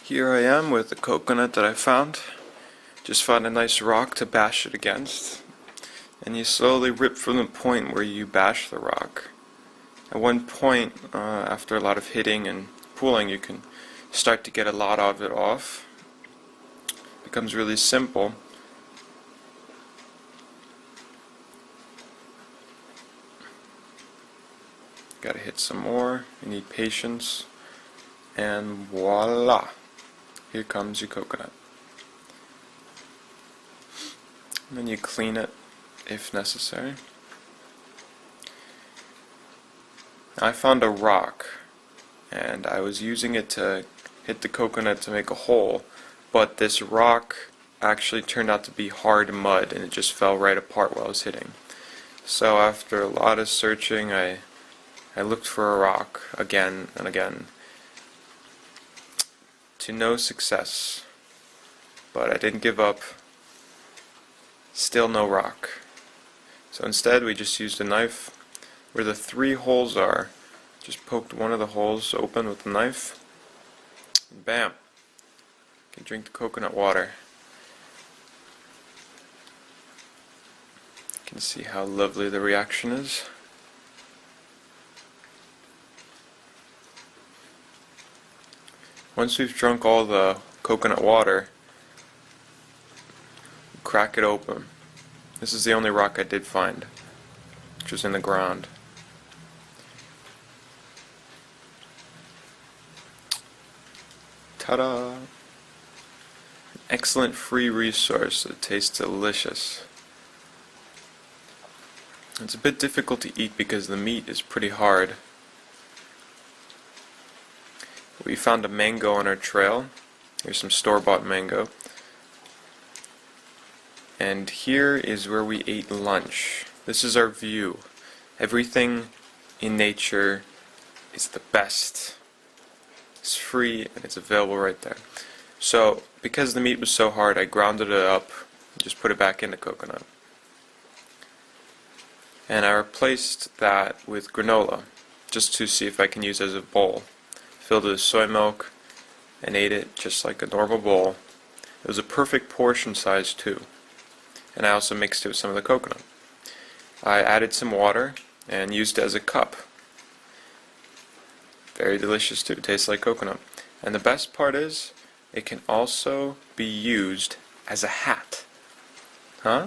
Here I am with the coconut that I found. Just found a nice rock to bash it against. And you slowly rip from the point where you bash the rock. At one point, after a lot of hitting and pulling, you can start to get a lot of it off. It becomes really simple. Gotta hit some more. You need patience. And voila! Here comes your coconut. And then you clean it if necessary. I found a rock and I was using it to hit the coconut to make a hole, but this rock actually turned out to be hard mud and it just fell right apart while I was hitting. So after a lot of searching, I looked for a rock again and again, to no success, but I didn't give up. Still no rock. So instead we just used a knife. Where the 3 holes are, just poked one of the holes open with the knife, and bam! You can drink the coconut water. You can see how lovely the reaction is. Once we've drunk all the coconut water, crack it open. This is the only rock I did find, which was in the ground. Ta-da! An excellent free resource that tastes delicious. It's a bit difficult to eat because the meat is pretty hard. We found a mango on our trail. Here's some store-bought mango. And here is where we ate lunch. This is our view. Everything in nature is the best. It's free and it's available right there. So, because the meat was so hard, I grounded it up and just put it back in the coconut. And I replaced that with granola, just to see if I can use it as a bowl. Filled it with soy milk and ate it just like a normal bowl. It was a perfect portion size too. And I also mixed it with some of the coconut. I added some water and used it as a cup. Very delicious too, tastes like coconut. And the best part is, it can also be used as a hat. Huh?